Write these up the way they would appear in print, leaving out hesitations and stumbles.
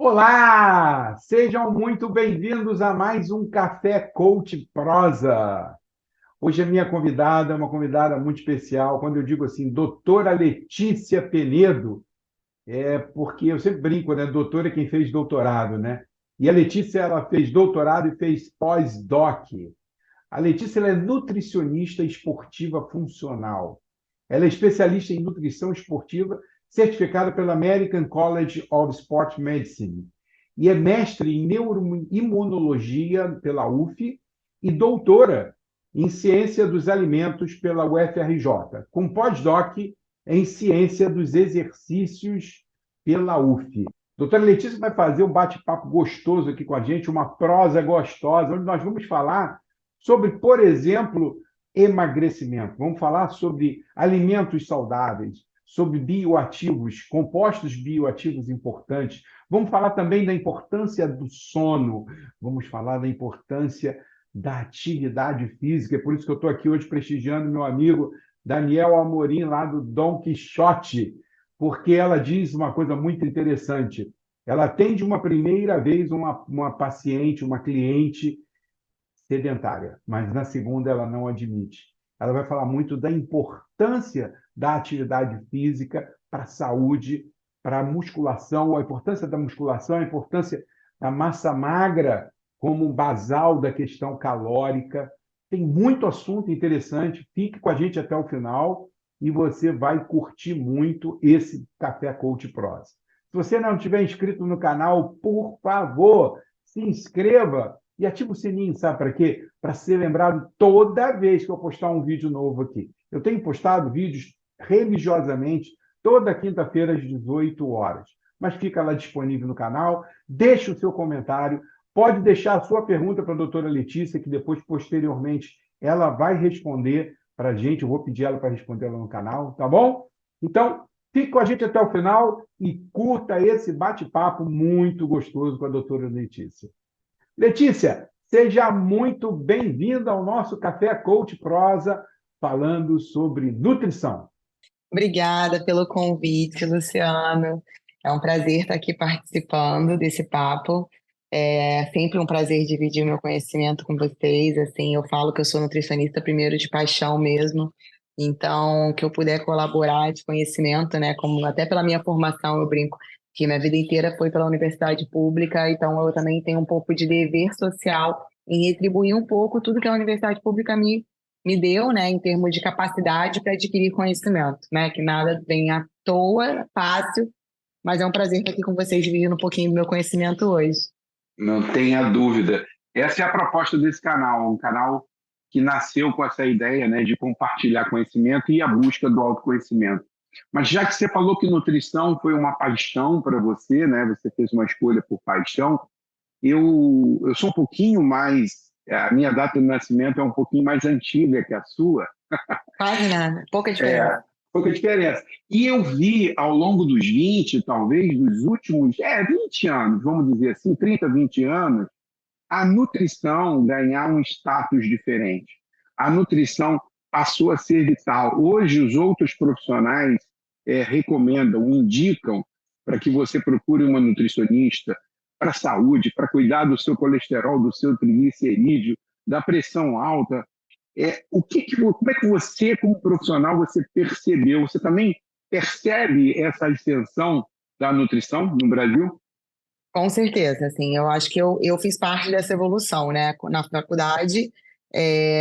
Olá! Sejam muito bem-vindos a mais um Café Coach Prosa. Hoje a minha convidada é uma convidada muito especial. Quando eu digo assim, doutora Letícia Penedo, é porque eu sempre brinco, né? Doutora é quem fez doutorado, né? E a Letícia, ela fez doutorado e fez pós-doc. A Letícia, ela é nutricionista esportiva funcional. Ela é especialista em nutrição esportiva, certificada pela American College of Sport Medicine. E é mestre em neuroimunologia pela UF e doutora em ciência dos alimentos pela UFRJ, com pós-doc em ciência dos exercícios pela UF. Doutora Letícia vai fazer um bate-papo gostoso aqui com a gente, uma prosa gostosa, onde nós vamos falar sobre, por exemplo, emagrecimento. Vamos falar sobre alimentos saudáveis, sobre bioativos, compostos bioativos importantes. Vamos falar também da importância do sono. Vamos falar da importância da atividade física. É por isso que eu estou aqui hoje prestigiando meu amigo Daniel Amorim, lá do Dom Quixote, porque ela diz uma coisa muito interessante. Ela atende uma primeira vez uma paciente, uma cliente sedentária, mas na segunda ela não admite. Ela vai falar muito da importância da atividade física para a saúde, para a musculação, a importância da musculação, a importância da massa magra como basal da questão calórica. Tem muito assunto interessante. Fique com a gente até o final e você vai curtir muito esse Café Coach Pros. Se você não estiver inscrito no canal, por favor, se inscreva e ativa o sininho, sabe para quê? Para ser lembrado toda vez que eu postar um vídeo novo aqui. Eu tenho postado vídeos religiosamente toda quinta-feira às 18 horas. Mas fica lá disponível no canal. Deixe o seu comentário. Pode deixar a sua pergunta para a doutora Letícia, que depois, posteriormente, ela vai responder para a gente. Eu vou pedir ela para responder lá no canal, tá bom? Então, fique com a gente até o final e curta esse bate-papo muito gostoso com a doutora Letícia. Letícia, seja muito bem-vinda ao nosso Café Coach Prosa, falando sobre nutrição. Obrigada pelo convite, Luciano. É um prazer estar aqui participando desse papo. É sempre um prazer dividir meu conhecimento com vocês. Assim, eu falo que eu sou nutricionista primeiro de paixão mesmo. Então, que eu puder colaborar de conhecimento, né? Como até pela minha formação, eu brinco que minha vida inteira foi pela universidade pública, então eu também tenho um pouco de dever social em retribuir um pouco tudo que a universidade pública me deu, né, em termos de capacidade para adquirir conhecimento, né, que nada vem à toa, fácil, mas é um prazer estar aqui com vocês dividindo um pouquinho do meu conhecimento hoje. Não tenha dúvida. Essa é a proposta desse canal, um canal que nasceu com essa ideia, né, de compartilhar conhecimento e a busca do autoconhecimento. Mas já que você falou que nutrição foi uma paixão para você, né, você fez uma escolha por paixão, eu sou um pouquinho mais, a minha data de nascimento é um pouquinho mais antiga que a sua. Quase nada, pouca diferença. É, pouca diferença. E eu vi ao longo dos 20, talvez, dos últimos 20 anos, vamos dizer assim, 30, 20 anos, a nutrição ganhar um status diferente. A nutrição passou a ser vital. Hoje, os outros profissionais recomendam, indicam para que você procure uma nutricionista para a saúde, para cuidar do seu colesterol, do seu triglicerídeo, da pressão alta. Como é que você, como profissional, você percebeu? Você também percebe essa extensão da nutrição no Brasil? Com certeza, assim, eu acho que eu fiz parte dessa evolução, né, na faculdade,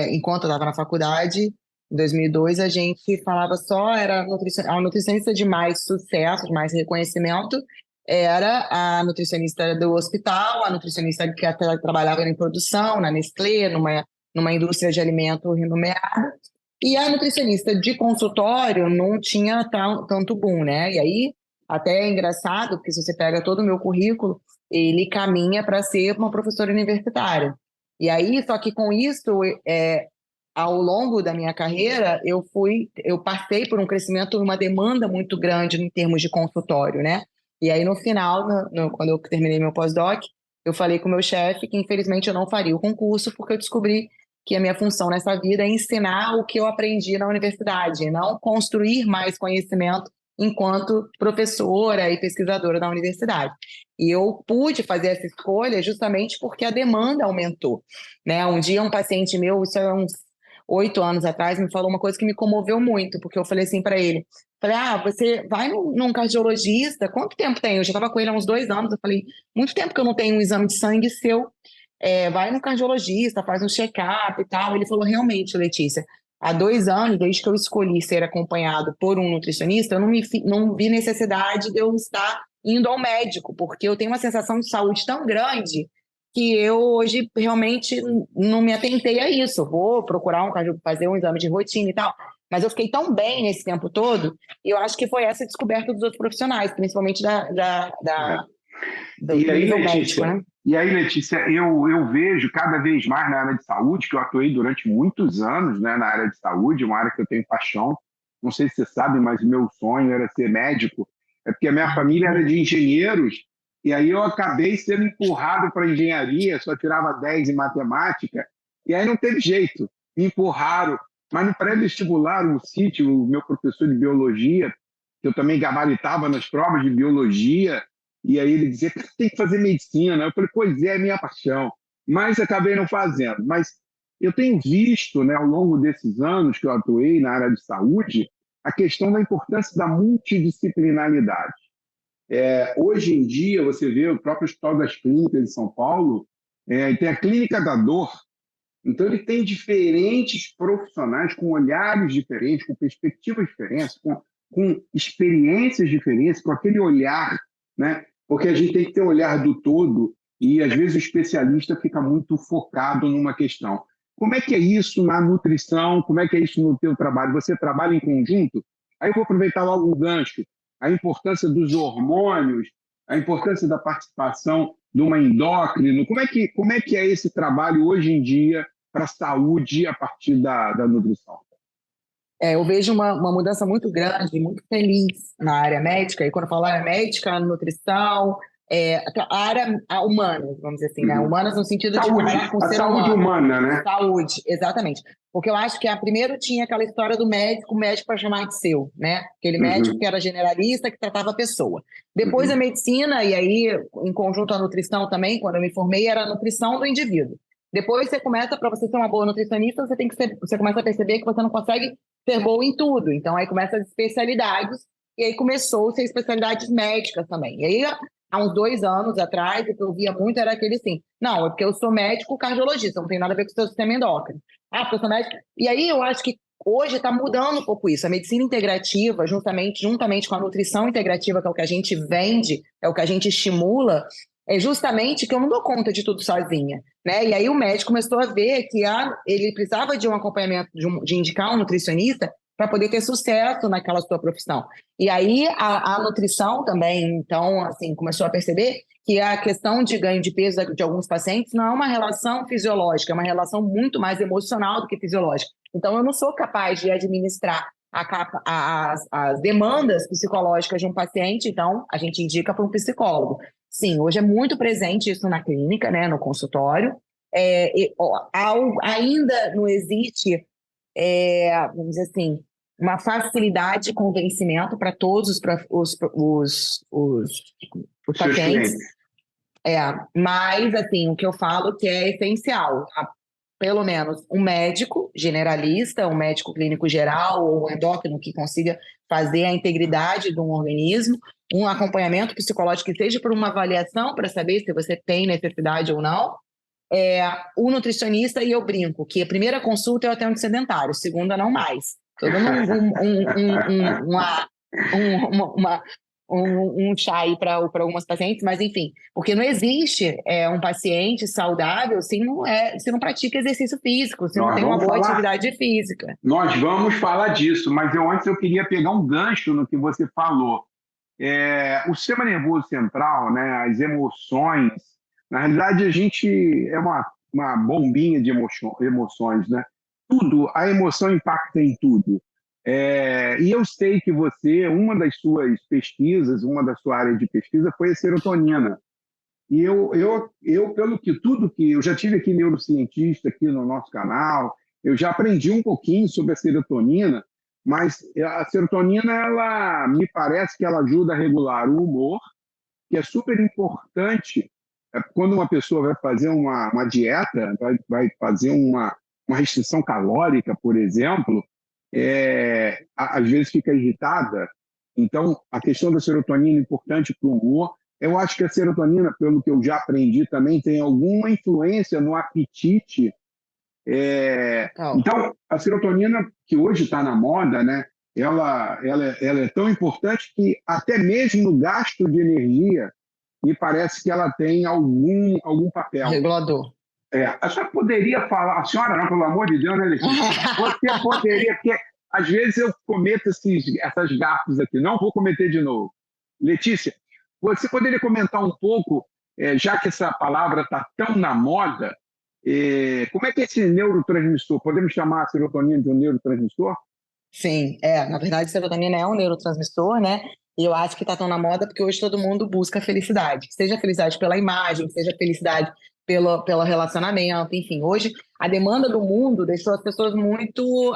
enquanto eu estava na faculdade, em 2002, a gente falava só, era a nutricionista de mais sucesso, de mais reconhecimento, era a nutricionista do hospital, a nutricionista que até trabalhava em produção, na Nestlé, numa indústria de alimento renomeada, e a nutricionista de consultório não tinha tanto boom, né? E aí, até é engraçado, porque se você pega todo o meu currículo, ele caminha para ser uma professora universitária. E aí, só que com isso, ao longo da minha carreira, eu passei por um crescimento, uma demanda muito grande em termos de consultório, né? E aí, no final, quando eu terminei meu pós-doc, eu falei com o meu chefe que, infelizmente, eu não faria o concurso, porque eu descobri que a minha função nessa vida é ensinar o que eu aprendi na universidade, não construir mais conhecimento enquanto professora e pesquisadora da universidade. E eu pude fazer essa escolha justamente porque a demanda aumentou, né? Um dia um paciente meu, isso é uns 8 anos atrás, me falou uma coisa que me comoveu muito, porque eu falei assim para ele, falei, você vai num cardiologista, quanto tempo tem? Eu já estava com ele há uns 2 anos, eu falei, muito tempo que eu não tenho um exame de sangue seu, vai no cardiologista, faz um check-up e tal. Ele falou, realmente, Letícia, há 2 anos, desde que eu escolhi ser acompanhado por um nutricionista, eu não vi necessidade de eu estar indo ao médico, porque eu tenho uma sensação de saúde tão grande que eu hoje realmente não me atentei a isso. Eu vou procurar fazer um exame de rotina e tal. Mas eu fiquei tão bem nesse tempo todo, e eu acho que foi essa descoberta dos outros profissionais, principalmente do E aí, nível médico, Letícia, né? eu vejo cada vez mais na área de saúde, que eu atuei durante muitos anos, né, na área de saúde, uma área que eu tenho paixão. Não sei se você sabe, mas o meu sonho era ser médico. É porque a minha família era de engenheiros, e aí eu acabei sendo empurrado para engenharia, só tirava 10 em matemática, e aí não teve jeito, me empurraram. Mas no pré-vestibular, o CIT, o meu professor de biologia, que eu também gabaritava nas provas de biologia, e aí ele dizia que tem que fazer medicina. Eu falei, pois é minha paixão. Mas acabei não fazendo. Mas eu tenho visto, né, ao longo desses anos que eu atuei na área de saúde, a questão da importância da multidisciplinaridade. Hoje em dia, você vê o próprio Hospital das Clínicas de São Paulo, tem a Clínica da Dor. Então, ele tem diferentes profissionais com olhares diferentes, com perspectivas diferentes, com experiências diferentes, com aquele olhar, né? Porque a gente tem que ter um olhar do todo e, às vezes, o especialista fica muito focado numa questão. Como é que é isso na nutrição? Como é que é isso no teu trabalho? Você trabalha em conjunto? Aí eu vou aproveitar logo o gancho. A importância dos hormônios, a importância da participação de uma endócrino. Como é que é esse trabalho hoje em dia para a saúde a partir da nutrição? Eu vejo uma mudança muito grande, muito feliz na área médica, e quando eu falo área médica, nutrição, a área humana, vamos dizer assim, né? Uhum. Humanas no sentido de Saúde, trabalhar com o a ser saúde humano. humana, né? Saúde, exatamente. Porque eu acho que primeiro tinha aquela história do médico, o médico para chamar de seu, né? Aquele médico que Uhum, era generalista, que tratava a pessoa. Depois a uhum. medicina, e aí, em conjunto a nutrição também, quando eu me formei, era a nutrição do indivíduo. Depois você começa, para você ser uma boa nutricionista, você começa a perceber que você não consegue ser boa em tudo. Então aí começa as especialidades, e aí começou a ser especialidades médicas também. E aí, há uns 2 anos atrás, o que eu via muito era aquele assim, não, é porque eu sou médico cardiologista, não tem nada a ver com o seu sistema endócrino. Porque eu sou médico. E aí eu acho que hoje está mudando um pouco isso. A medicina integrativa, juntamente com a nutrição integrativa, que é o que a gente vende, é o que a gente estimula, é justamente que eu não dou conta de tudo sozinha, né? E aí o médico começou a ver que ele precisava de um acompanhamento, de indicar um nutricionista para poder ter sucesso naquela sua profissão. E aí a nutrição também, então, assim, começou a perceber que a questão de ganho de peso de alguns pacientes não é uma relação fisiológica, é uma relação muito mais emocional do que fisiológica. Então, eu não sou capaz de administrar as demandas psicológicas de um paciente, então a gente indica para um psicólogo. Sim, hoje é muito presente isso na clínica, né, no consultório. Ainda não existe, vamos dizer assim, uma facilidade de convencimento para todos os Seus pacientes. clientes. Mas, assim, o que eu falo que é essencial, tá? Pelo menos um médico generalista, um médico clínico geral ou um endócrino que consiga fazer a integridade de um organismo, um acompanhamento psicológico que seja por uma avaliação para saber se você tem necessidade ou não. O nutricionista, e eu brinco que a primeira consulta eu atendo sedentário, segunda não mais. Estou dando um chá aí para algumas pacientes, mas enfim, porque não existe um paciente saudável se não pratica exercício físico, se não Nós tem uma vamos boa falar, atividade física. nós vamos falar disso, mas antes eu queria pegar um gancho no que você falou. O sistema nervoso central, né, as emoções, na realidade a gente é uma bombinha de emoções, né? Tudo, a emoção impacta em tudo. E eu sei que uma das suas pesquisas, uma da sua área de pesquisa foi a serotonina. E pelo que tudo que eu já tive aqui neurocientista aqui no nosso canal, eu já aprendi um pouquinho sobre a serotonina, mas a serotonina, ela me parece que ela ajuda a regular o humor, que é super importante quando uma pessoa vai fazer uma dieta, vai fazer uma restrição calórica, por exemplo, às vezes fica irritada. Então, a questão da serotonina é importante para o humor. Eu acho que a serotonina, pelo que eu já aprendi também, tem alguma influência no apetite. Então, Então, a serotonina, que hoje está na moda, né, ela é tão importante que até mesmo no gasto de energia, me parece que ela tem algum papel. regulador. A senhora poderia falar, a senhora não, pelo amor de Deus, né, Letícia? Você poderia, porque às vezes eu cometo essas gafes aqui, não vou cometer de novo. Letícia, você poderia comentar um pouco, já que essa palavra está tão na moda, como é que é esse neurotransmissor? Podemos chamar a serotonina de um neurotransmissor? Sim, na verdade, serotonina é um neurotransmissor, né? E eu acho que tá tão na moda porque hoje todo mundo busca felicidade. Seja felicidade pela imagem, seja felicidade pelo relacionamento, enfim. Hoje, a demanda do mundo deixou as pessoas muito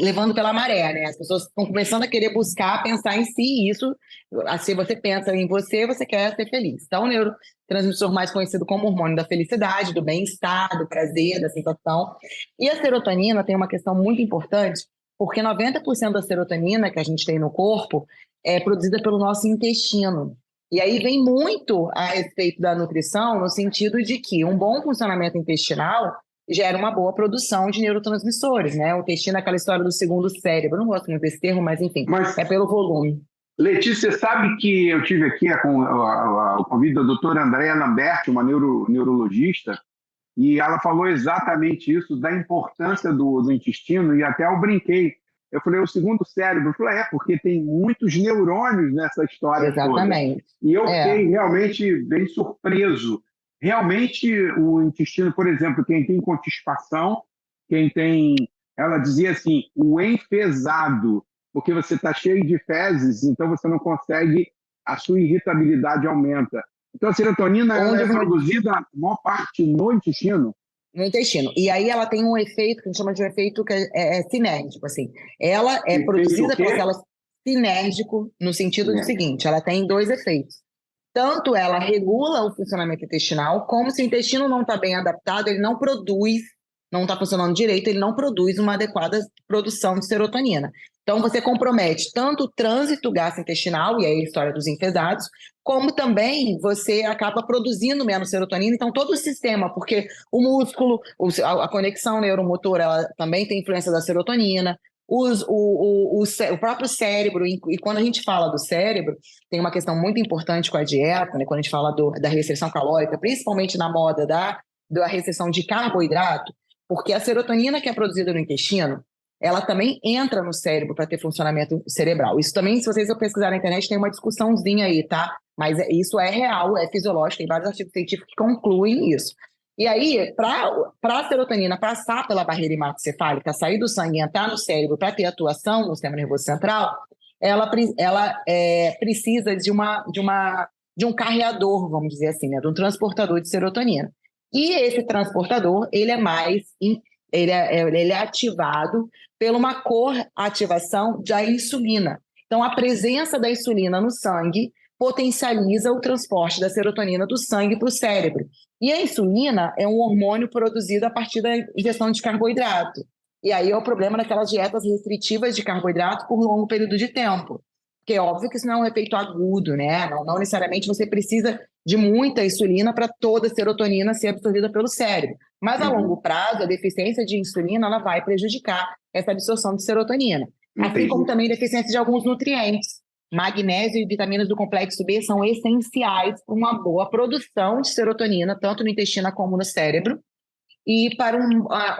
levando pela maré, né? As pessoas estão começando a querer buscar, pensar em si, e isso, se você pensa em você, você quer ser feliz. Então, o neurotransmissor mais conhecido como hormônio da felicidade, do bem-estar, do prazer, da sensação. E a serotonina tem uma questão muito importante, porque 90% da serotonina que a gente tem no corpo é produzida pelo nosso intestino. E aí vem muito a respeito da nutrição, no sentido de que um bom funcionamento intestinal gera uma boa produção de neurotransmissores, né? O intestino é aquela história do segundo cérebro. Eu não gosto muito desse termo, mas enfim, Mas, é pelo volume. Letícia, sabe que eu tive aqui o convite da doutora Andréa Lamberti, uma neurologista, e ela falou exatamente isso, da importância do intestino, e até eu brinquei. Eu falei, o segundo cérebro. Eu falei, porque tem muitos neurônios nessa história toda. Exatamente. E eu fiquei realmente bem surpreso. Realmente, o intestino, por exemplo, quem tem constipação, quem tem. Ela dizia assim, o enfesado, porque você está cheio de fezes, então você não consegue, a sua irritabilidade aumenta. Então, a serotonina ela Onde é produzida, a maior parte, no intestino. No intestino. E aí ela tem um efeito que a gente chama de um efeito que é sinérgico, assim. Ela é Efeito produzida o quê? pelas células sinérgico no sentido do Sinérgico. seguinte, ela tem dois efeitos. Tanto ela regula o funcionamento intestinal, como se o intestino não está bem adaptado, ele não produz, não está funcionando direito, ele não produz uma adequada produção de serotonina. Então, você compromete tanto o trânsito gastrointestinal, e aí a história dos enfesados, como também você acaba produzindo menos serotonina. Então, todo o sistema, porque o músculo, a conexão neuromotora, ela também tem influência da serotonina, o próprio cérebro, e quando a gente fala do cérebro, tem uma questão muito importante com a dieta, né, quando a gente fala da restrição calórica, principalmente na moda da restrição de carboidrato, porque a serotonina que é produzida no intestino, ela também entra no cérebro para ter funcionamento cerebral. Isso também, se vocês pesquisarem na internet, tem uma discussãozinha aí, tá? Mas isso é real, é fisiológico, tem vários artigos científicos que concluem isso. E aí, para a serotonina passar pela barreira hematocefálica, sair do sangue e entrar no cérebro para ter atuação no sistema nervoso central, ela precisa de um carreador, vamos dizer assim, né, de um transportador de serotonina. E esse transportador, ele é ativado por uma coativação da insulina. Então, a presença da insulina no sangue potencializa o transporte da serotonina do sangue para o cérebro. E a insulina é um hormônio produzido a partir da ingestão de carboidrato. E aí é o problema daquelas dietas restritivas de carboidrato por longo período de tempo. Porque é óbvio que isso não é um efeito agudo, né? Não necessariamente você precisa de muita insulina para toda a serotonina ser absorvida pelo cérebro. Mas a longo prazo, a deficiência de insulina ela vai prejudicar essa absorção de serotonina. Assim como também a deficiência de alguns nutrientes. Magnésio e vitaminas do complexo B são essenciais para uma boa produção de serotonina, tanto no intestino como no cérebro, e para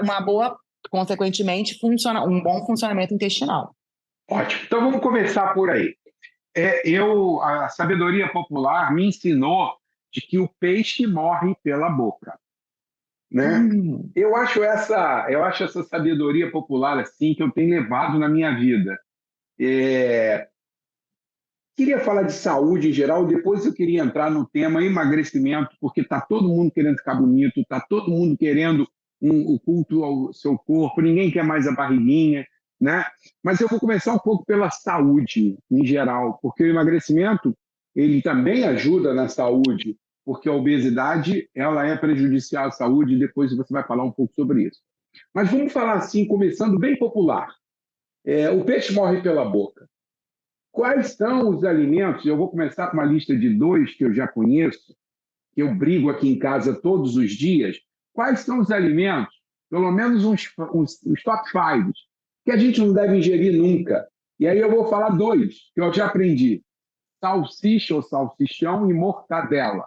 uma boa, consequentemente, um bom funcionamento intestinal. Ótimo. Então vamos começar por aí. A sabedoria popular me ensinou de que o peixe morre pela boca, né? Eu acho essa sabedoria popular assim que eu tenho levado na minha vida. Queria falar de saúde em geral, depois eu queria entrar no tema emagrecimento, porque está todo mundo querendo ficar bonito, está todo mundo querendo o culto ao seu corpo, ninguém quer mais a barriguinha. né? Mas eu vou começar um pouco pela saúde em geral, porque o emagrecimento ele também ajuda na saúde, porque a obesidade ela é prejudicial à saúde, e depois você vai falar um pouco sobre isso. Mas vamos falar assim, começando bem popular. O peixe morre pela boca. Quais são os alimentos? Eu vou começar com uma lista de 2 que eu já conheço, que eu brigo aqui em casa todos os dias. Quais são os alimentos, pelo menos os top 5, que a gente não deve ingerir nunca? E aí eu vou falar 2, que eu já aprendi. Salsicha ou salsichão e mortadela.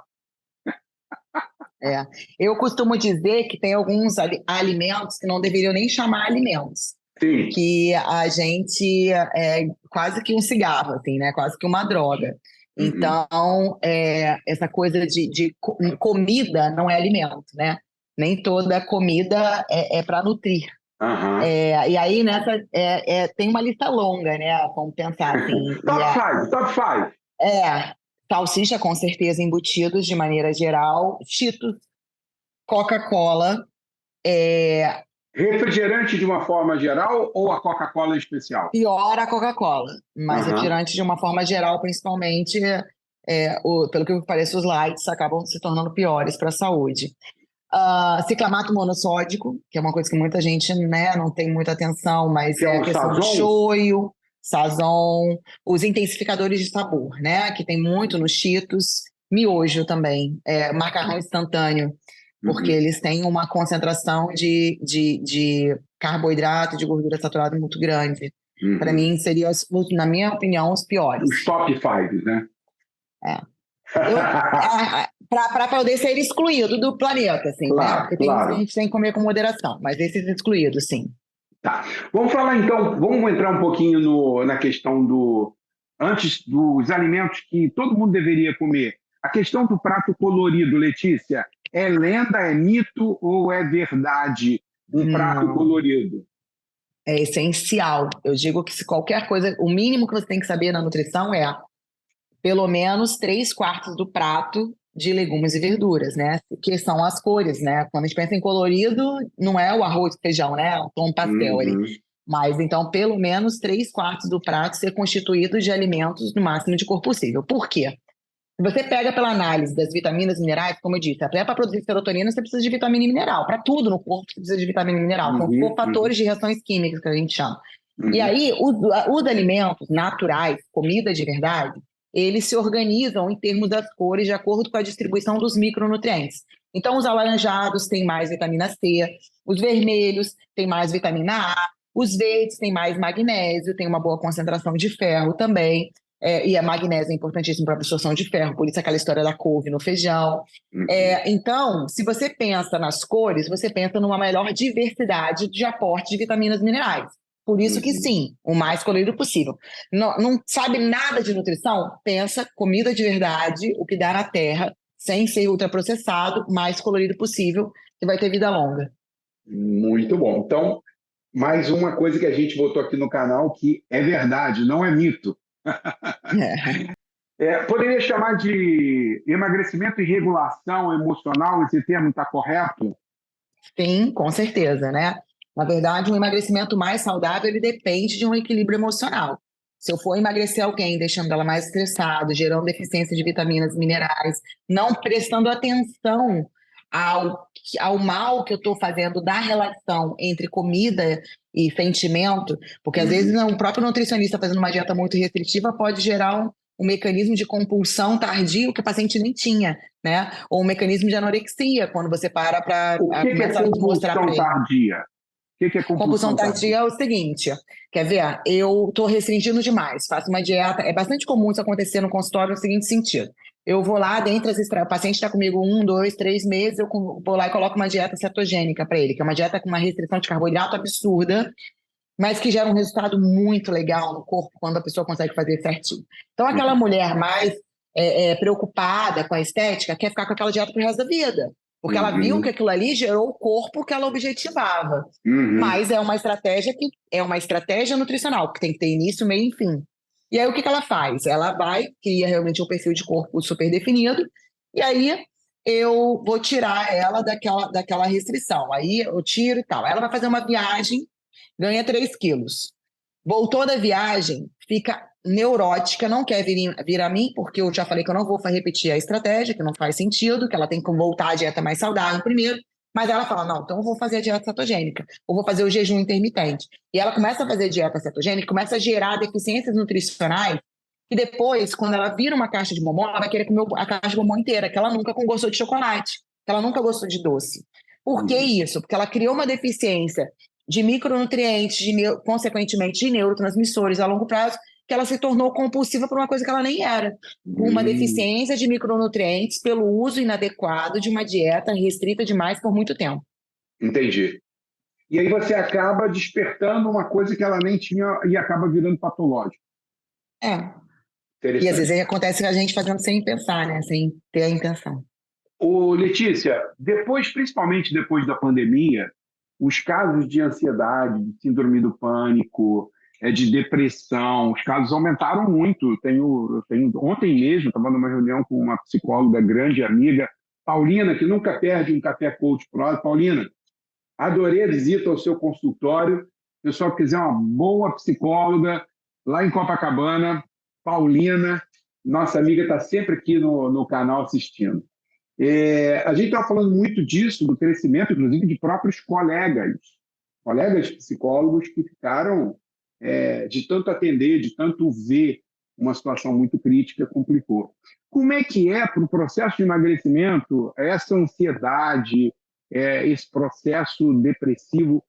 É. Eu costumo dizer que tem alguns alimentos que não deveriam nem chamar alimentos, Sim. que a gente é quase que um cigarro, assim, né? Quase que uma droga. Então, essa coisa de comida não é alimento, né? Nem toda comida é para nutrir. Uhum. E aí, tem uma lista longa, né? Vamos pensar assim. Top 5. Salsicha, com certeza, embutidos de maneira geral. Cheetos, Coca-Cola. Refrigerante de uma forma geral ou a Coca-Cola em especial? Pior a Coca-Cola, mas refrigerante de uma forma geral, principalmente, pelo que parece, os lights acabam se tornando piores para a saúde. Ciclamato monossódico, que é uma coisa que muita gente, né, não tem muita atenção, mas Que é a um questão do Sazon? shoyu, Sazon, os intensificadores de sabor, né, que tem muito nos Cheetos, miojo também, macarrão instantâneo, porque eles têm uma concentração de carboidrato, de gordura saturada muito grande. Para mim, seria, na minha opinião, os piores. Os top 5, né? Para poder ser excluído do planeta, assim, Claro, né? Porque tem isso que a gente tem que comer com moderação, mas esses excluídos, sim. Tá. Vamos falar então, vamos entrar um pouquinho na questão antes dos alimentos que todo mundo deveria comer. A questão do prato colorido, Letícia, é lenda, é mito ou é verdade um prato colorido? É essencial. Eu digo que se qualquer coisa, o mínimo que você tem que saber na nutrição é pelo menos 3/4 do prato de legumes e verduras, né? Que são as cores, né? Quando a gente pensa em colorido, não é o arroz e feijão, né? É um tom pastel ali. Mas, então, pelo menos 3/4 do prato ser constituído de alimentos no máximo de cor possível. Por quê? Se você pega pela análise das vitaminas e minerais, como eu disse, até para produzir serotonina você precisa de vitamina e mineral. Para tudo no corpo você precisa de vitamina e mineral. São cofatores de reações químicas que a gente chama. E aí, os alimentos naturais, comida de verdade, eles se organizam em termos das cores de acordo com a distribuição dos micronutrientes. Então, os alaranjados têm mais vitamina C, os vermelhos têm mais vitamina A, os verdes têm mais magnésio, tem uma boa concentração de ferro também. E a magnésio é importantíssimo para a absorção de ferro, por isso aquela história da couve no feijão. Então, se você pensa nas cores, você pensa numa melhor diversidade de aporte de vitaminas e minerais. Por isso que sim, o mais colorido possível. Não sabe nada de nutrição? Pensa comida de verdade, o que dá na terra, sem ser ultraprocessado, mais colorido possível, que vai ter vida longa. Muito bom. Então, mais uma coisa que a gente botou aqui no canal que é verdade, não é mito. Poderia chamar de emagrecimento e regulação emocional, esse termo está correto? Sim, com certeza, né? Na verdade, um emagrecimento mais saudável, ele depende de um equilíbrio emocional. Se eu for emagrecer alguém, deixando ela mais estressada, gerando deficiência de vitaminas e minerais, não prestando atenção ao mal que eu estou fazendo da relação entre comida e sentimento, porque às vezes o próprio nutricionista fazendo uma dieta muito restritiva pode gerar um mecanismo de compulsão tardio que o paciente nem tinha, né? Ou um mecanismo de anorexia, quando você para começar a mostrar para ele. Tardia? O que é compulsão tardia? É o seguinte, quer ver? Eu estou restringindo demais, faço uma dieta, é bastante comum isso acontecer no consultório no seguinte sentido. Eu vou lá, o paciente está comigo 1, 2, 3 meses, eu vou lá e coloco uma dieta cetogênica para ele, que é uma dieta com uma restrição de carboidrato absurda, mas que gera um resultado muito legal no corpo quando a pessoa consegue fazer certinho. Então, aquela mulher mais preocupada com a estética quer ficar com aquela dieta pro resto da vida, porque ela viu que aquilo ali gerou o corpo que ela objetivava. Mas é uma estratégia nutricional, que tem que ter início, meio e fim. E aí, o que ela faz? Ela cria realmente um perfil de corpo super definido, e aí eu vou tirar ela daquela restrição. Aí eu tiro e tal. Ela vai fazer uma viagem, ganha 3 quilos. Voltou da viagem, fica neurótica, não quer vir a mim, porque eu já falei que eu não vou repetir a estratégia, que não faz sentido, que ela tem que voltar à dieta mais saudável primeiro. Mas ela fala, não, então eu vou fazer a dieta cetogênica, ou vou fazer o jejum intermitente. E ela começa a fazer dieta cetogênica, começa a gerar deficiências nutricionais, e depois, quando ela vira uma caixa de bombom, ela vai querer comer a caixa de bombom inteira, que ela nunca gostou de chocolate, que ela nunca gostou de doce. Por que isso? Porque ela criou uma deficiência de micronutrientes, consequentemente de neurotransmissores a longo prazo, que ela se tornou compulsiva por uma coisa que ela nem era. Por uma deficiência de micronutrientes pelo uso inadequado de uma dieta restrita demais por muito tempo. Entendi. E aí você acaba despertando uma coisa que ela nem tinha e acaba virando patológico. E às vezes acontece a gente fazendo sem pensar, né? Sem ter a intenção. Letícia, principalmente depois da pandemia, os casos de ansiedade, de síndrome do pânico, de depressão, os casos aumentaram muito. Ontem mesmo, estava numa reunião com uma psicóloga grande amiga, Paulina, que nunca perde um Café Coach Prosa. Paulina, adorei a visita ao seu consultório. Se o pessoal quiser uma boa psicóloga, lá em Copacabana, Paulina, nossa amiga está sempre aqui no canal assistindo. A gente estava falando muito disso, do crescimento, inclusive, de próprios colegas psicólogos que ficaram, de tanto atender, de tanto ver uma situação muito crítica, complicou. Como é que para o processo de emagrecimento, essa ansiedade, esse processo depressivo,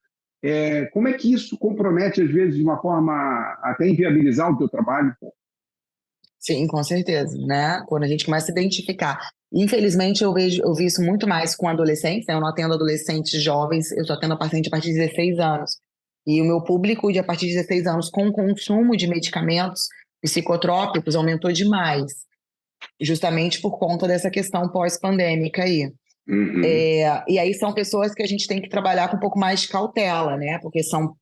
como é que isso compromete, às vezes, de uma forma até inviabilizar o teu trabalho? Sim, com certeza, né? Quando a gente começa a identificar. Infelizmente, eu vi isso muito mais com adolescentes, né? Eu não atendo adolescentes jovens, eu só atendo paciente a partir de 16 anos. E o meu público de a partir de 16 anos com consumo de medicamentos psicotrópicos aumentou demais, justamente por conta dessa questão pós-pandêmica aí. Uhum. E aí são pessoas que a gente tem que trabalhar com um pouco mais de cautela, né? Porque são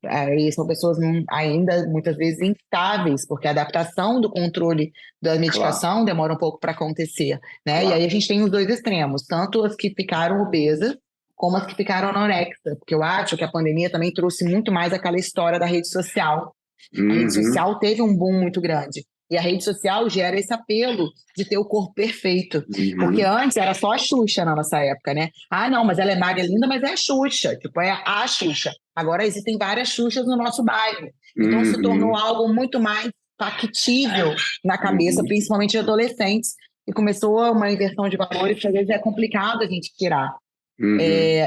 pessoas ainda muitas vezes instáveis, porque a adaptação do controle da medicação demora um pouco para acontecer, né? E aí a gente tem os dois extremos, tanto as que ficaram obesas, como as que ficaram anoréxicas, porque eu acho que a pandemia também trouxe muito mais aquela história da rede social. A rede social teve um boom muito grande. E a rede social gera esse apelo de ter o corpo perfeito. Porque antes era só a Xuxa na nossa época, né? Ah, não, mas ela é magra, linda, mas é a Xuxa. Tipo, é a Xuxa. Agora existem várias Xuxas no nosso bairro. Então se tornou algo muito mais factível na cabeça, principalmente de adolescentes. E começou uma inversão de valores que às vezes é complicado a gente tirar.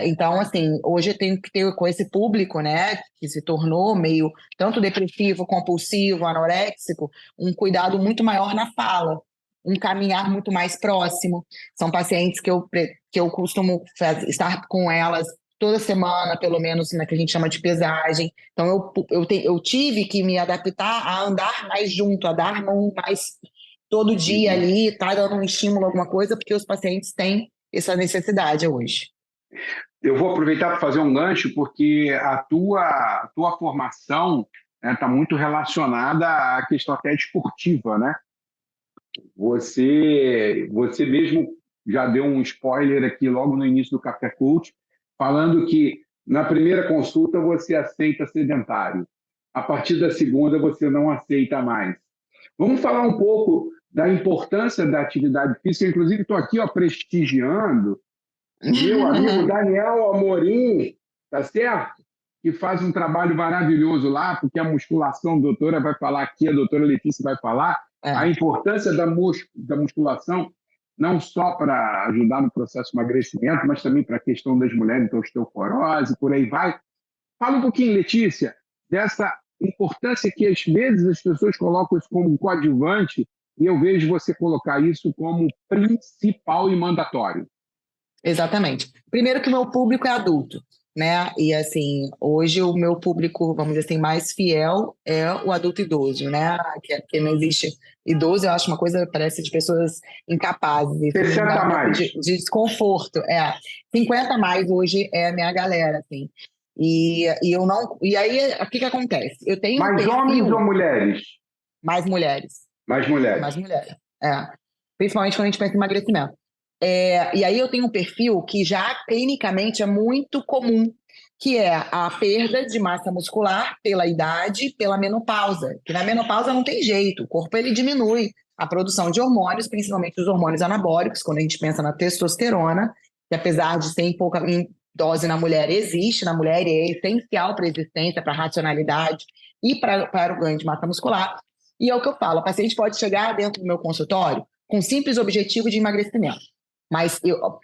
Então, assim, hoje eu tenho que ter com esse público, né, que se tornou meio tanto depressivo, compulsivo, anoréxico, um cuidado muito maior na fala, um caminhar muito mais próximo. São pacientes que eu costumo estar com elas toda semana, pelo menos, na que a gente chama de pesagem. Então, eu tive que me adaptar a andar mais junto, a dar mão mais todo dia ali, tá dando um estímulo, alguma coisa, porque os pacientes têm essa necessidade hoje. Eu vou aproveitar para fazer um gancho, porque a tua formação está muito relacionada à questão até esportiva, né? Você mesmo já deu um spoiler aqui logo no início do Café Coach, falando que na primeira consulta você aceita sedentário. A partir da segunda você não aceita mais. Vamos falar um pouco da importância da atividade física. Inclusive, estou aqui prestigiando meu amigo Daniel Amorim, tá certo? Que faz um trabalho maravilhoso lá, porque a musculação, a doutora vai falar aqui, a doutora Letícia vai falar, a importância da musculação, não só para ajudar no processo de emagrecimento, mas também para a questão das mulheres, então osteoporose, por aí vai. Fala um pouquinho, Letícia, dessa importância que às vezes as pessoas colocam isso como coadjuvante, e eu vejo você colocar isso como principal e mandatório. Exatamente. Primeiro que o meu público é adulto, né? E assim, hoje o meu público, vamos dizer assim, mais fiel é o adulto idoso, né? Que não existe idoso, eu acho uma coisa, parece de pessoas incapazes. 60 a mais. De desconforto. 50 a mais hoje é a minha galera, assim. E eu não. E aí, o que acontece? Eu tenho mais homens ou mulheres? Mais mulheres. Mais mulheres. Mais mulheres. Principalmente quando a gente pensa em emagrecimento. E aí eu tenho um perfil que já clinicamente é muito comum, que é a perda de massa muscular pela idade, pela menopausa. Que na menopausa não tem jeito, o corpo ele diminui a produção de hormônios, principalmente os hormônios anabólicos, quando a gente pensa na testosterona, que apesar de ser em dose na mulher, existe na mulher e é essencial para a existência, para a racionalidade e para o ganho de massa muscular. E é o que eu falo, a paciente pode chegar dentro do meu consultório com simples objetivo de emagrecimento. Mas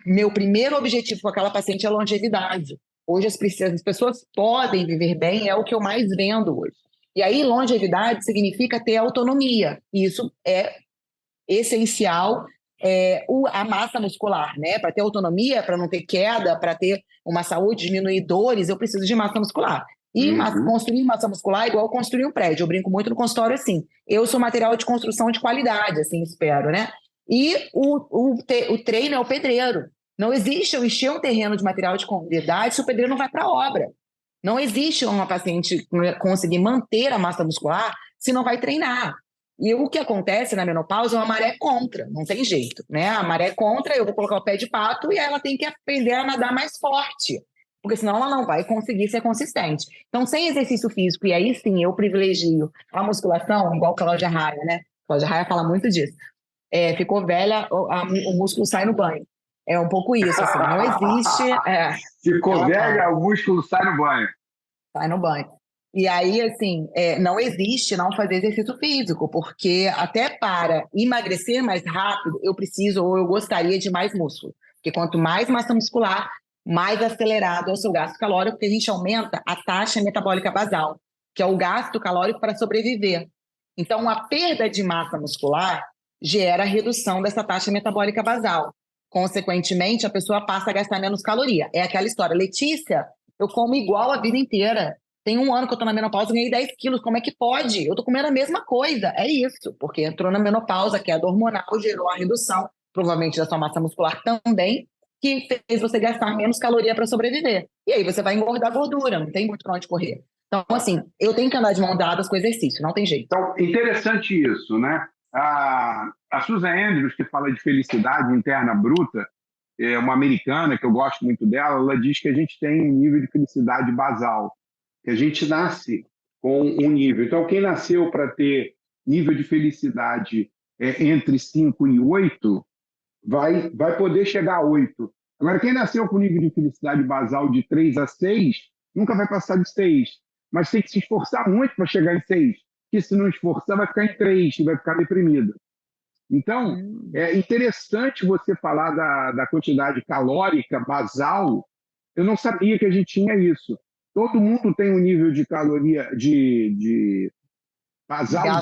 meu primeiro objetivo com aquela paciente é a longevidade. Hoje as pessoas podem viver bem, é o que eu mais vendo hoje. E aí longevidade significa ter autonomia. E isso é essencial, a massa muscular, né? Para ter autonomia, para não ter queda, para ter uma saúde, diminuir dores, eu preciso de massa muscular. E construir massa muscular é igual construir um prédio. Eu brinco muito no consultório assim. Eu sou material de construção de qualidade, assim, espero, né? E o treino é o pedreiro. Não existe eu encher um terreno de material de qualidade se o pedreiro não vai para a obra. Não existe uma paciente conseguir manter a massa muscular se não vai treinar. E o que acontece na menopausa é uma maré contra, não tem jeito, né? A maré contra, eu vou colocar o pé de pato e ela tem que aprender a nadar mais forte, porque senão ela não vai conseguir ser consistente. Então, sem exercício físico, e aí sim eu privilegio a musculação, igual a Cláudia Raia, né? A Cláudia Raia fala muito disso. Ficou velha, o músculo sai no banho. É um pouco isso, assim, não existe... Ficou velha, o músculo sai no banho. Sai no banho. E aí, assim, não existe não fazer exercício físico, porque até para emagrecer mais rápido, eu preciso ou eu gostaria de mais músculo. Porque quanto mais massa muscular, mais acelerado é o seu gasto calórico, porque a gente aumenta a taxa metabólica basal, que é o gasto calórico para sobreviver. Então, a perda de massa muscular gera a redução dessa taxa metabólica basal. Consequentemente, a pessoa passa a gastar menos caloria. É aquela história, Letícia, eu como igual a vida inteira. Tem 1 ano que eu tô na menopausa e ganhei 10 quilos. Como é que pode? Eu tô comendo a mesma coisa. É isso, porque entrou na menopausa, queda hormonal, gerou a redução, provavelmente da sua massa muscular também, que fez você gastar menos caloria para sobreviver. E aí você vai engordar gordura, não tem muito pra onde correr. Então, assim, eu tenho que andar de mão dadas com exercício, não tem jeito. Então, interessante isso, né? A Susan Andrews, que fala de felicidade interna bruta, é uma americana que eu gosto muito dela, ela diz que a gente tem um nível de felicidade basal, que a gente nasce com um nível. Então, quem nasceu para ter nível de felicidade entre 5 e 8, vai poder chegar a 8. Agora, quem nasceu com nível de felicidade basal de 3 a 6, nunca vai passar de 6. Mas tem que se esforçar muito para chegar em 6. Porque se não esforçar, vai ficar em 3 e vai ficar deprimido. Então, é interessante você falar da quantidade calórica basal. Eu não sabia que a gente tinha isso. Todo mundo tem um nível de caloria, de basal